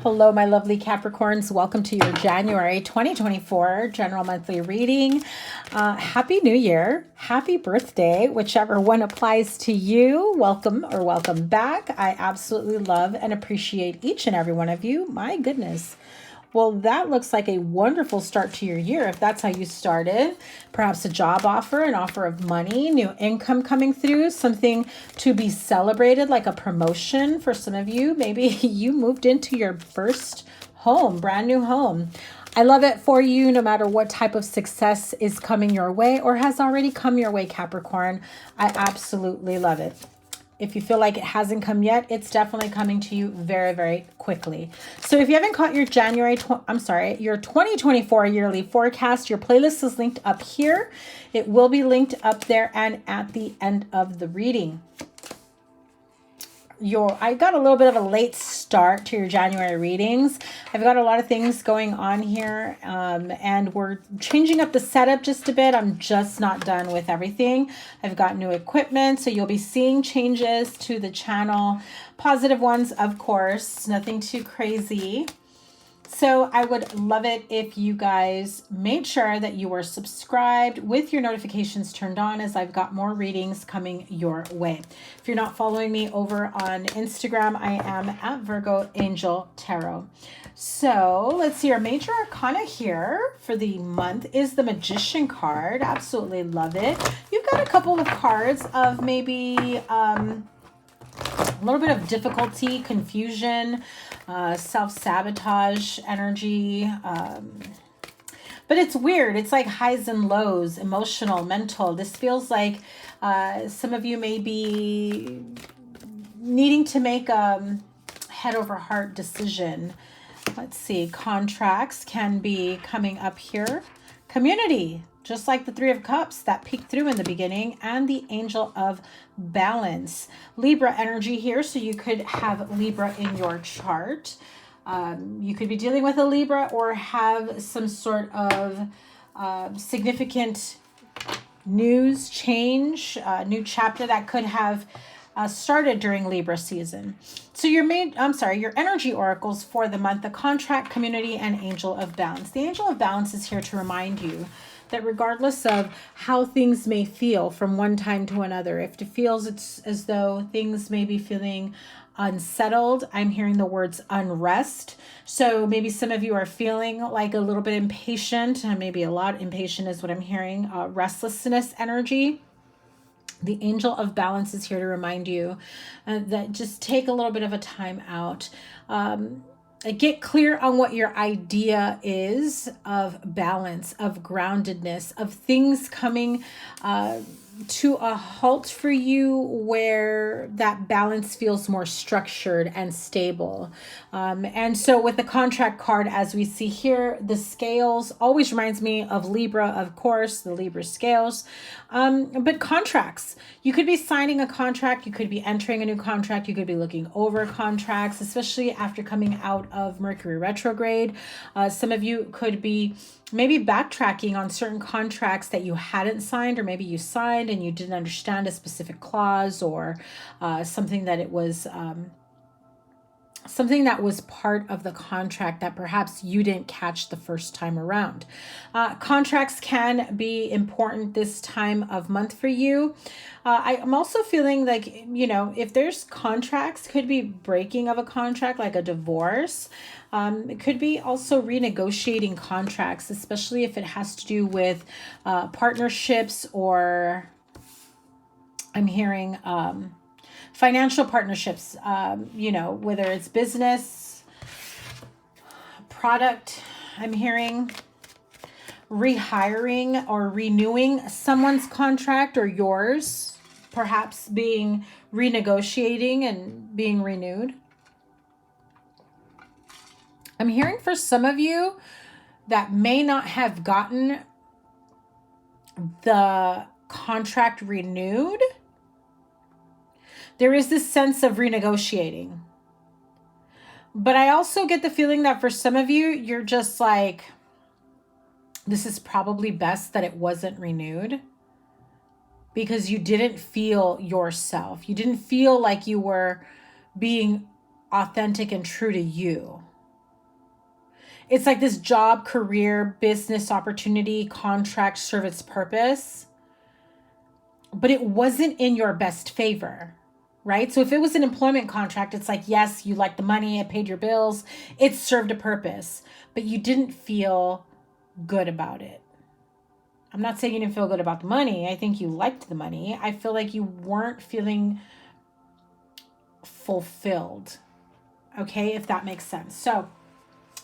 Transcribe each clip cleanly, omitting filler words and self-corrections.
Hello, my lovely Capricorns. Welcome to your January 2024 general monthly reading. Happy New Year. Happy birthday, whichever one applies to you. Welcome or welcome back. I absolutely love and appreciate each and every one of you. My goodness. Well, that looks like a wonderful start to your year if that's how you started. Perhaps a job offer, an offer of money, new income coming through, something to be celebrated like a promotion for some of you. Maybe you moved into your first home, brand new home. I love it for you no matter what type of success is coming your way or has already come your way, Capricorn. I absolutely love it. If you feel like it hasn't come yet, it's definitely coming to you very, very quickly. So if you haven't caught your your 2024 yearly forecast, your playlist is linked up here. It will be linked up there and at the end of the reading. I got a little bit of a late start to your January readings. I've got a lot of things going on here, and we're changing up the setup just a bit. I'm just not done with everything. I've got new equipment, so you'll be seeing changes to the channel. Positive ones, of course, nothing too crazy. So I would love it if you guys made sure that you were subscribed with your notifications turned on, as I've got more readings coming your way. If you're not following me over on Instagram, I am at Virgo Angel Tarot. So let's see, our major arcana here for the month is the Magician card. Absolutely love it. You've got a couple of cards of maybe a little bit of difficulty, confusion, self-sabotage energy. But it's weird. It's like highs and lows, emotional, mental. This feels like some of you may be needing to make a head over heart decision. Let's see. Contracts can be coming up here. Community, just like the Three of Cups that peeked through in the beginning, and the Angel of Balance. Libra energy here, so you could have Libra in your chart. You could be dealing with a Libra or have some sort of significant news change, new chapter that could have started during Libra season. So your energy oracles for the month, the Contract, Community, and Angel of Balance. The Angel of Balance is here to remind you that regardless of how things may feel from one time to another, if it feels it's as though things may be feeling unsettled, I'm hearing the words unrest. So maybe some of you are feeling like a little bit impatient, and maybe a lot impatient is what I'm hearing, restlessness energy. The Angel of Balance is here to remind you that just take a little bit of a time out. Get clear on what your idea is of balance, of groundedness, of things coming to a halt for you where that balance feels more structured and stable. And so with the Contract card, as we see here, the scales always reminds me of Libra, of course, the Libra scales. But contracts, you could be signing a contract, you could be entering a new contract, you could be looking over contracts, especially after coming out of Mercury retrograde. Some of you could be maybe backtracking on certain contracts that you hadn't signed, or maybe you signed and you didn't understand a specific clause, or something that was part of the contract that perhaps you didn't catch the first time around. Contracts can be important this time of month for you. I'm also feeling like, if there's contracts, could be breaking of a contract, like a divorce. It could be also renegotiating contracts, especially if it has to do with partnerships, or I'm hearing financial partnerships, whether it's business, product. I'm hearing rehiring or renewing someone's contract, or yours perhaps being renegotiating and being renewed. I'm hearing for some of you that may not have gotten the contract renewed, there is this sense of renegotiating. But I also get the feeling that for some of you, you're just like, this is probably best that it wasn't renewed, because you didn't feel yourself. You didn't feel like you were being authentic and true to you. it's like this job, career, business opportunity, contract, serve its purpose, but it wasn't in your best favor, right? So if it was an employment contract, it's like, yes, you like the money, it paid your bills, it served a purpose, but you didn't feel good about it. I'm not saying you didn't feel good about the money. I think you liked the money. I feel like you weren't feeling fulfilled. Okay, if that makes sense. So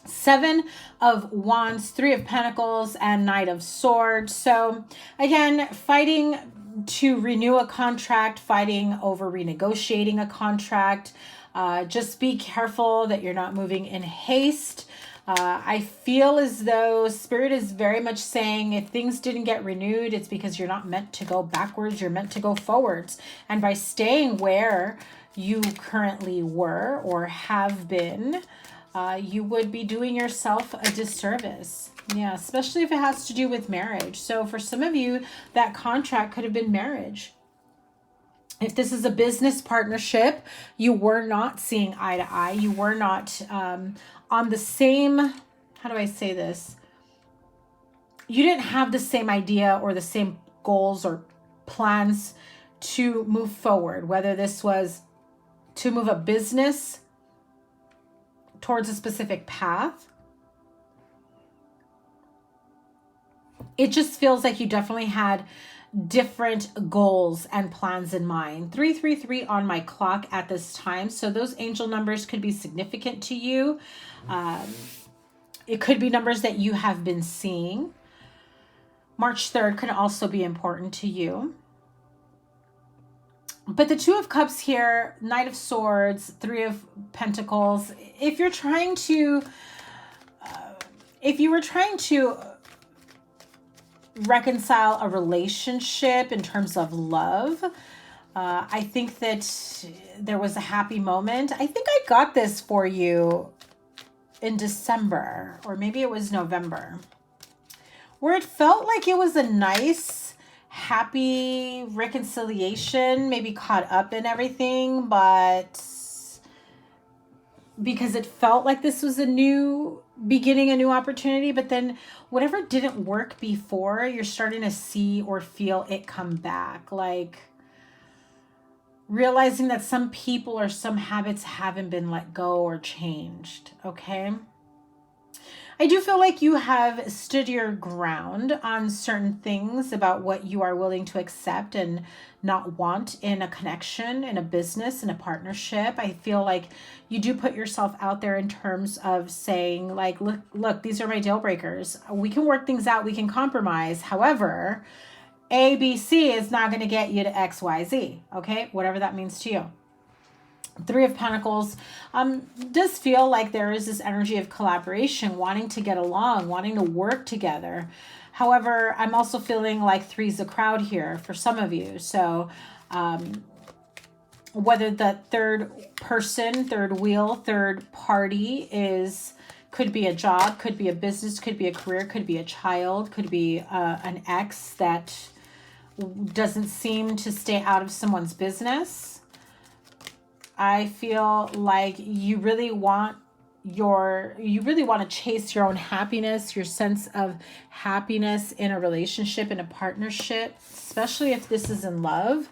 7 of Wands, 3 of Pentacles, and Knight of Swords. So again, fighting to renew a contract, fighting over renegotiating a contract. Just be careful that you're not moving in haste. I feel as though Spirit is very much saying if things didn't get renewed, it's because you're not meant to go backwards, you're meant to go forwards. And by staying where you currently were or have been, you would be doing yourself a disservice. Yeah, especially if it has to do with marriage. So for some of you, that contract could have been marriage. If this is a business partnership, you were not seeing eye to eye. You were not on the same, how do I say this? You didn't have the same idea or the same goals or plans to move forward, whether this was to move a business towards a specific path. It just feels like you definitely had different goals and plans in mind. 333 on my clock at this time. So those angel numbers could be significant to you. It could be numbers that you have been seeing. March 3rd could also be important to you. But the 2 of Cups here, Knight of Swords, 3 of Pentacles. If you're trying to, if you were trying to reconcile a relationship in terms of love, I think that there was a happy moment. I think I got this for you in December, or maybe it was November, where it felt like it was a nice, happy reconciliation, maybe caught up in everything, but because it felt like this was a new beginning, a new opportunity, but then whatever didn't work before, you're starting to see or feel it come back. Like realizing that some people or some habits haven't been let go or changed, okay? I do feel like you have stood your ground on certain things about what you are willing to accept and not want in a connection, in a business, in a partnership. I feel like you do put yourself out there in terms of saying, like, look, these are my deal breakers. We can work things out. We can compromise. However, A, B, C is not going to get you to X, Y, Z. Okay? Whatever that means to you. 3 of Pentacles does feel like there is this energy of collaboration, wanting to get along, wanting to work together. However, I'm also feeling like 3's a crowd here for some of you. So whether the third person, third wheel, third party could be a job, could be a business, could be a career, could be a child, could be an ex that doesn't seem to stay out of someone's business. I feel like you really want to chase your own happiness, your sense of happiness in a relationship, in a partnership, especially if this is in love.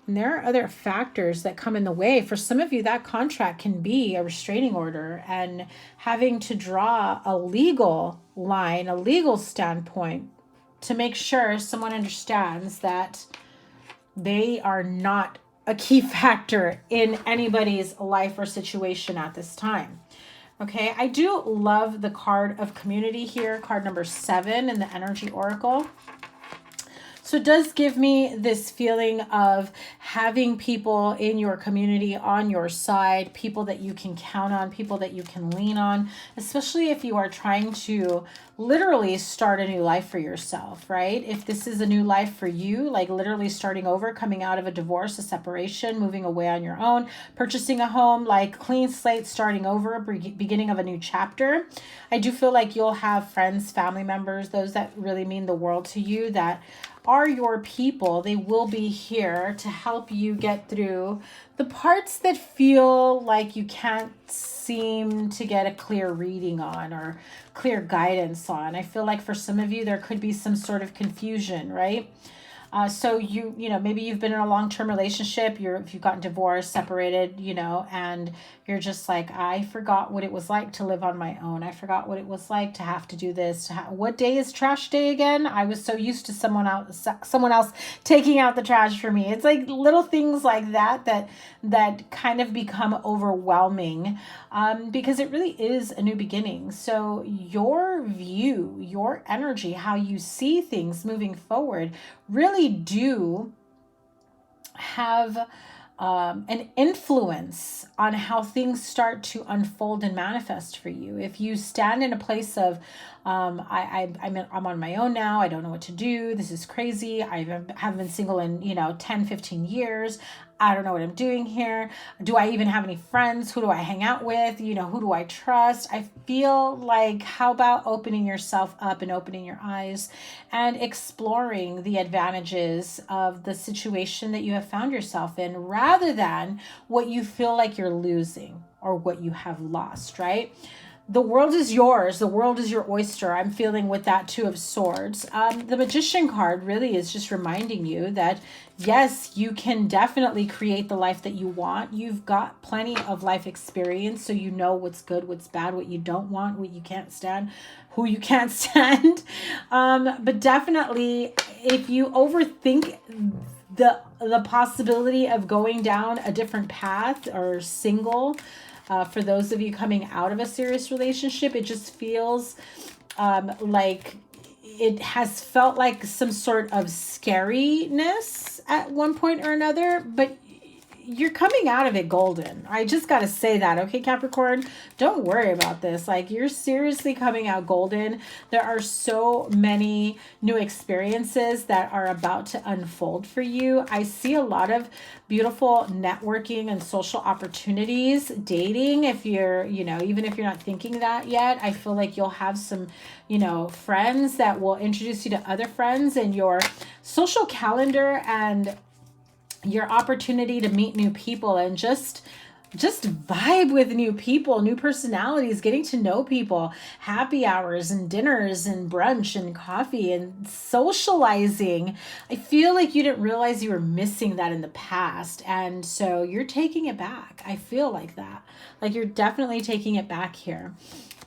And there are other factors that come in the way. For some of you, that contract can be a restraining order and having to draw a legal line, a legal standpoint to make sure someone understands that they are not a key factor in anybody's life or situation at this time. Okay, I do love the card of community here, card number 7 in the Energy Oracle. So it does give me this feeling of having people in your community on your side, people that you can count on, people that you can lean on, especially if you are trying to literally start a new life for yourself, right? If this is a new life for you, like literally starting over, coming out of a divorce, a separation, moving away on your own, purchasing a home, like clean slate, starting over, beginning of a new chapter. I do feel like you'll have friends, family members, those that really mean the world to you that are your people. They will be here to help you get through the parts that feel like you can't seem to get a clear reading on or clear guidance on. I feel like for some of you, there could be some sort of confusion, right? So you know, maybe you've been in a long-term relationship, if you've gotten divorced, separated, you know, and you're just like, I forgot what it was like to live on my own. I forgot what it was like to have to do this. What day is trash day again? I was so used to someone else taking out the trash for me. It's like little things like that kind of become overwhelming, because it really is a new beginning. So your view, your energy, how you see things moving forward really do have an influence on how things start to unfold and manifest for you. If you stand in a place of, I'm on my own now, I don't know what to do, this is crazy, I haven't been single in, 10, 15 years, I don't know what I'm doing here. Do I even have any friends? Who do I hang out with? Who do I trust? I feel like, how about opening yourself up and opening your eyes and exploring the advantages of the situation that you have found yourself in, rather than what you feel like you're losing or what you have lost, right? The world is yours. The world is your oyster. I'm feeling with that Two of Swords. The Magician card really is just reminding you that, yes, you can definitely create the life that you want. You've got plenty of life experience, so you know what's good, what's bad, what you don't want, what you can't stand, who you can't stand. But definitely, if you overthink the possibility of going down a different path or single, for those of you coming out of a serious relationship, it just feels like it has felt like some sort of scariness at one point or another, but you're coming out of it golden. I just got to say that, okay, Capricorn? Don't worry about this. Like, you're seriously coming out golden. There are so many new experiences that are about to unfold for you. I see a lot of beautiful networking and social opportunities, dating. If you're, even if you're not thinking that yet, I feel like you'll have some, friends that will introduce you to other friends, and your social calendar and your opportunity to meet new people and just vibe with new people, new personalities, getting to know people, happy hours and dinners and brunch and coffee and socializing. I feel like you didn't realize you were missing that in the past. And so you're taking it back. I feel like that. Like, you're definitely taking it back here.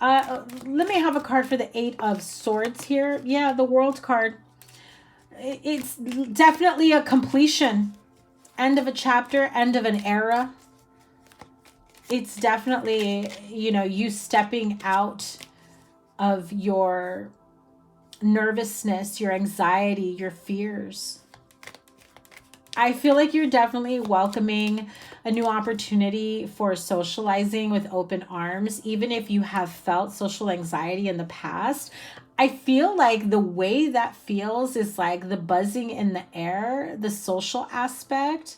Let me have a card for the Eight of Swords here. Yeah, the World card. It's definitely a completion. End of a chapter, end of an era. It's definitely, you stepping out of your nervousness, your anxiety, your fears. I feel like you're definitely welcoming a new opportunity for socializing with open arms, even if you have felt social anxiety in the past. I feel like the way that feels is like the buzzing in the air, the social aspect.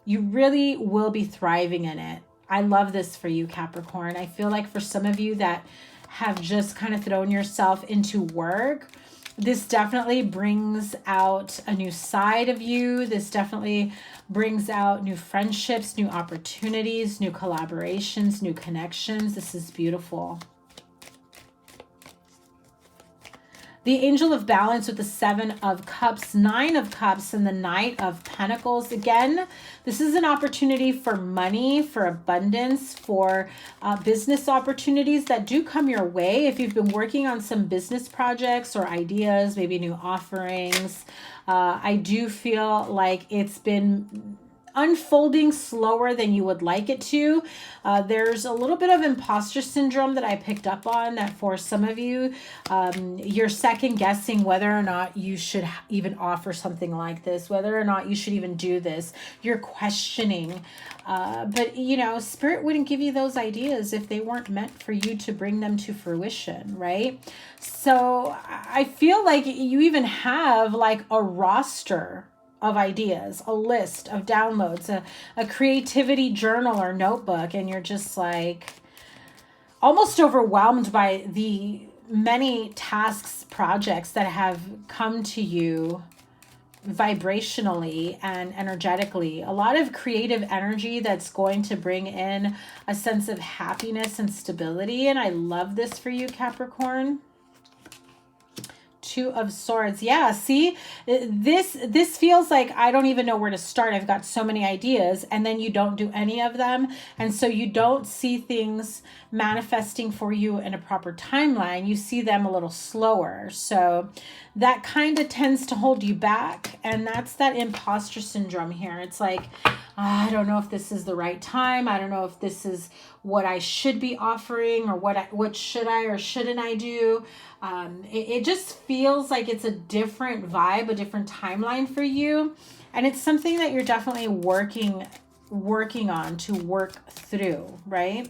You really will be thriving in it. I love this for you, Capricorn. I feel like for some of you that have just kind of thrown yourself into work, this definitely brings out a new side of you. This definitely brings out new friendships, new opportunities, new collaborations, new connections. This is beautiful. The Angel of Balance with the Seven of Cups, Nine of Cups, and the Knight of Pentacles. Again, this is an opportunity for money, for abundance, for business opportunities that do come your way. If you've been working on some business projects or ideas, maybe new offerings, I do feel like it's been unfolding slower than you would like it to. There's a little bit of imposter syndrome that I picked up on, that for some of you, you're second guessing whether or not you should even offer something like this, whether or not you should even do this. You're questioning. But, Spirit wouldn't give you those ideas if they weren't meant for you to bring them to fruition, right? So I feel like you even have like a roster of ideas, a list of downloads, a creativity journal or notebook, and you're just like almost overwhelmed by the many tasks, projects that have come to you vibrationally and energetically. A lot of creative energy that's going to bring in a sense of happiness and stability. And I love this for you, Capricorn. Two of Swords. Yeah, see, this feels like I don't even know where to start. I've got so many ideas, and then you don't do any of them. And so you don't see things manifesting for you in a proper timeline. You see them a little slower. So that kind of tends to hold you back. And that's that imposter syndrome here. It's like, I don't know if this is the right time. I don't know if this is what I should be offering, or what should I or shouldn't I do. It just feels like it's a different vibe, a different timeline for you. And it's something that you're definitely working on to work through, right?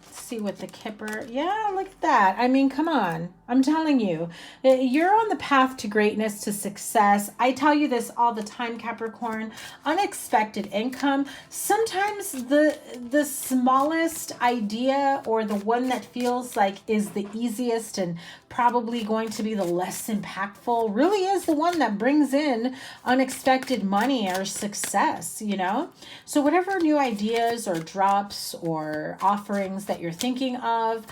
Let's see what the Kipper, yeah, look at that. I mean, come on. I'm telling you, you're on the path to greatness, to success. I tell you this all the time, Capricorn. Unexpected income. Sometimes the smallest idea, or the one that feels like is the easiest and probably going to be the less impactful, really is the one that brings in unexpected money or success, you know? So whatever new ideas or drops or offerings that you're thinking of,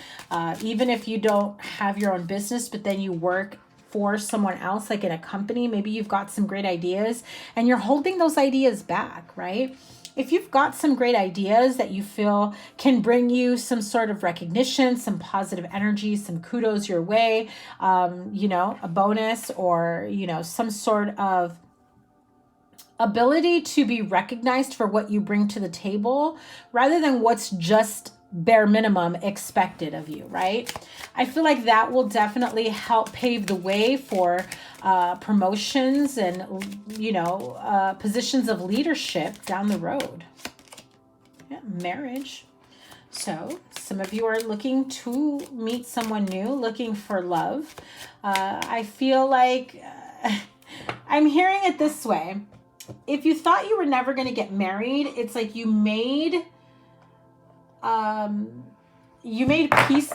even if you don't have your own business, but then you work for someone else, like in a company, maybe you've got some great ideas and you're holding those ideas back, right? If you've got some great ideas that you feel can bring you some sort of recognition, some positive energy, some kudos your way, you know, a bonus, or, you know, some sort of ability to be recognized for what you bring to the table, rather than what's just bare minimum expected of you, right? I feel like that will definitely help pave the way for promotions and, you know, positions of leadership down the road. Yeah, marriage. So some of you are looking to meet someone new, looking for love. I feel like I'm hearing it this way. If you thought you were never going to get married, it's like you made peace.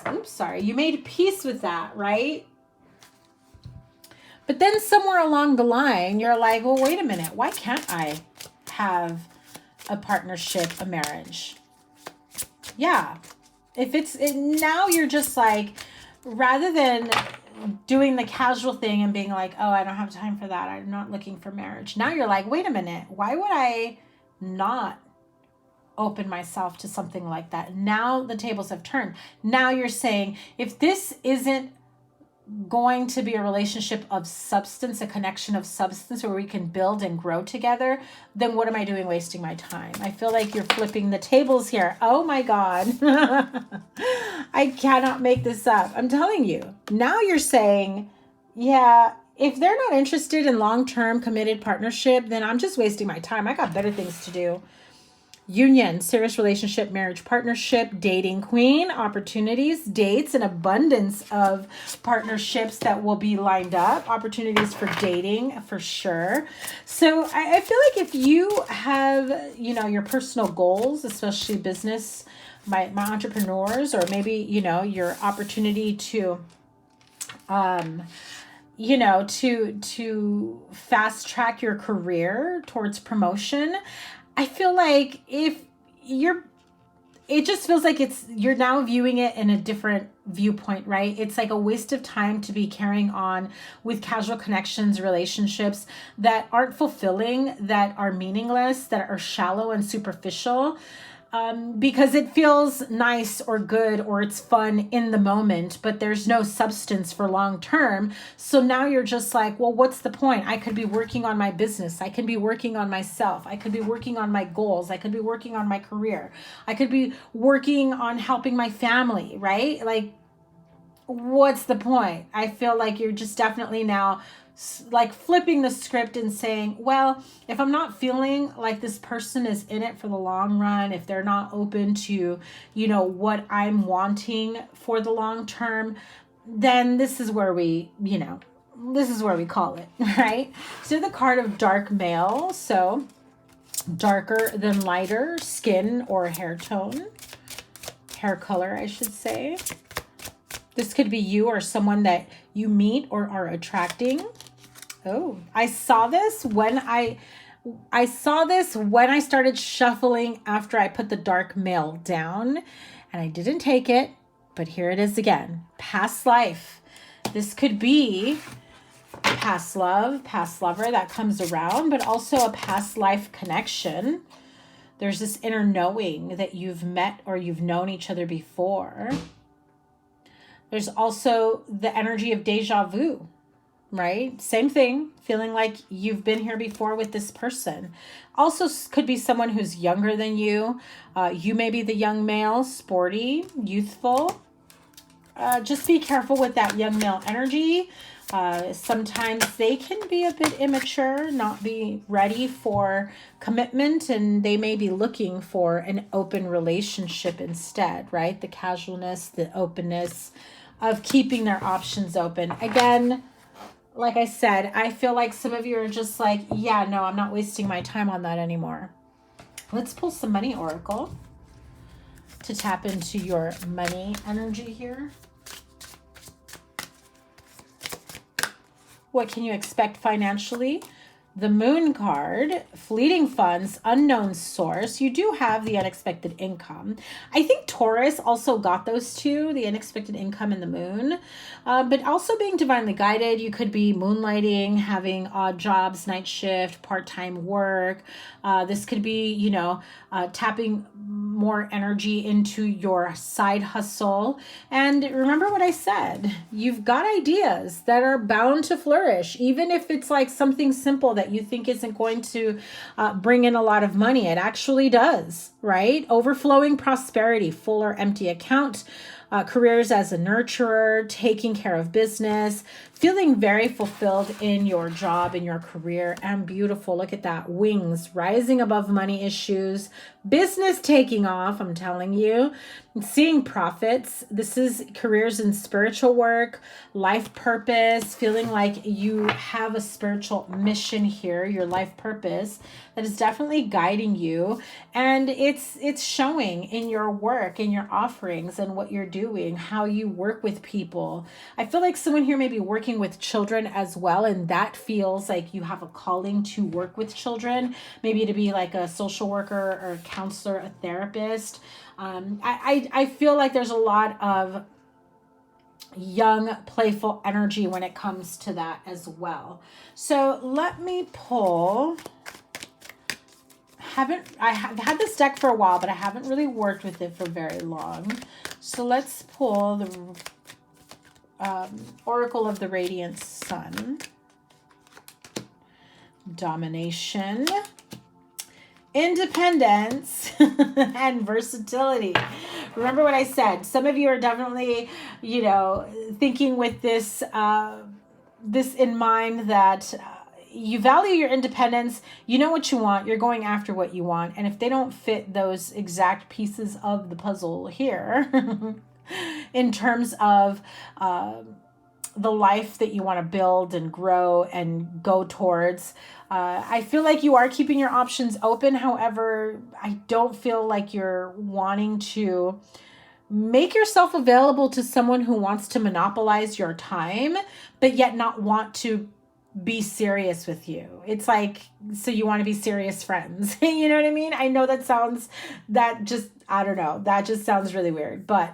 You made peace with that, right? But then somewhere along the line, you're like, well, wait a minute. Why can't I have a partnership, a marriage? Yeah. Now you're just like, rather than doing the casual thing and being like, oh, I don't have time for that, I'm not looking for marriage. Now you're like, wait a minute. Why would I not open myself to something like that? Now the tables have turned. Now you're saying, if this isn't going to be a relationship of substance, a connection of substance where we can build and grow together, then what am I doing wasting my time? I feel like you're flipping the tables here. Oh my God. I cannot make this up. I'm telling you. Now you're saying, yeah, if they're not interested in long-term committed partnership, then I'm just wasting my time. I got better things to do. Union, serious relationship, marriage, partnership, dating queen, opportunities, dates, an abundance of partnerships that will be lined up, opportunities for dating for sure. So I feel like if you have, you know, your personal goals, especially business, my entrepreneurs, or maybe, you know, your opportunity to, you know, to fast track your career towards promotion, I feel like it just feels like you're now viewing it in a different viewpoint, right? It's like a waste of time to be carrying on with casual connections, relationships that aren't fulfilling, that are meaningless, that are shallow and superficial. Because it feels nice or good or it's fun in the moment, but there's no substance for long term. So now you're just like, well, what's the point? I could be working on my business. I could be working on myself. I could be working on my goals. I could be working on my career. I could be working on helping my family, right? Like, what's the point? I feel like you're just definitely now like flipping the script and saying, well, if I'm not feeling like this person is in it for the long run, if they're not open to, you know, what I'm wanting for the long term, then this is where we, you know, this is where we call it, right? So the card of dark male, so darker than lighter skin or hair tone, hair color, I should say. This could be you or someone that you meet or are attracting. Oh, I saw this when I saw this when I started shuffling after I put the dark mail down, and I didn't take it, but here it is again. Past life. This could be past love, past lover that comes around, but also a past life connection. There's this inner knowing that you've met or you've known each other before. There's also the energy of deja vu, right? Same thing, feeling like you've been here before with this person. Also could be someone who's younger than you. You may be the young male, sporty, youthful. Just be careful with that young male energy. Sometimes they can be a bit immature, not be ready for commitment, and they may be looking for an open relationship instead, right? The casualness, the openness of keeping their options open. Again, like I said, I feel like some of you are just like, yeah, no, I'm not wasting my time on that anymore. Let's pull some money oracle to tap into your money energy here. What can you expect financially? The Moon card, fleeting funds, unknown source. You do have the unexpected income. I think Taurus also got those two, the unexpected income and the Moon. But also being divinely guided. You could be moonlighting, having odd jobs, night shift, part-time work. This could be, tapping more energy into your side hustle. And remember what I said, you've got ideas that are bound to flourish, even if it's like something simple that you think isn't going to bring in a lot of money. It actually does, right? Overflowing prosperity, full or empty account, careers as a nurturer, taking care of business, feeling very fulfilled in your job, in your career, and beautiful. Look at that. Wings rising above money issues, business taking off, I'm telling you, seeing profits. This is careers in spiritual work, life purpose, feeling like you have a spiritual mission here, your life purpose that is definitely guiding you. And it's showing in your work, in your offerings, and what you're doing, how you work with people. I feel like someone here may be working with children as well, and that feels like you have a calling to work with children, maybe to be like a social worker or a counselor, a therapist. I feel like there's a lot of young, playful energy when it comes to that as well. So let me pull. I've had this deck for a while, but I haven't really worked with it for very long. So let's pull the Oracle of the Radiant Sun. Domination, independence, and versatility. Remember what I said. Some of you are definitely, thinking with this in mind that you value your independence. You know what you want. You're going after what you want. And if they don't fit those exact pieces of the puzzle here, in terms of the life that you want to build and grow and go towards, I feel like you are keeping your options open. However, I don't feel like you're wanting to make yourself available to someone who wants to monopolize your time, but yet not want to be serious with you. It's like, so you want to be serious friends. You know what I mean? I know that just sounds really weird, but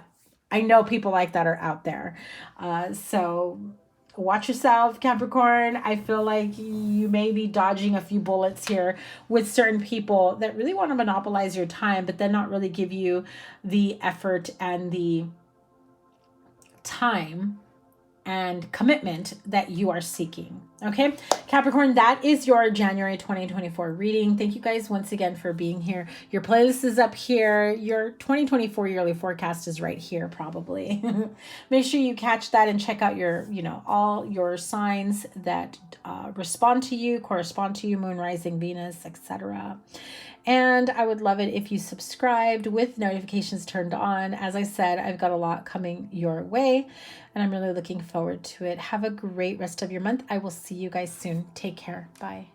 I know people like that are out there. So watch yourself, Capricorn. I feel like you may be dodging a few bullets here with certain people that really want to monopolize your time, but then not really give you the effort and the time and commitment that you are seeking. Okay, Capricorn, that is your January 2024 reading. Thank you guys once again for being here. Your playlist is up here. Your 2024 yearly forecast is right here, probably. Make sure you catch that and check out your, all your signs that respond to you, correspond to you, moon, rising, Venus, etc. And I would love it if you subscribed with notifications turned on. As I said, I've got a lot coming your way, and I'm really looking forward to it. Have a great rest of your month. I will see you guys soon. Take care. Bye.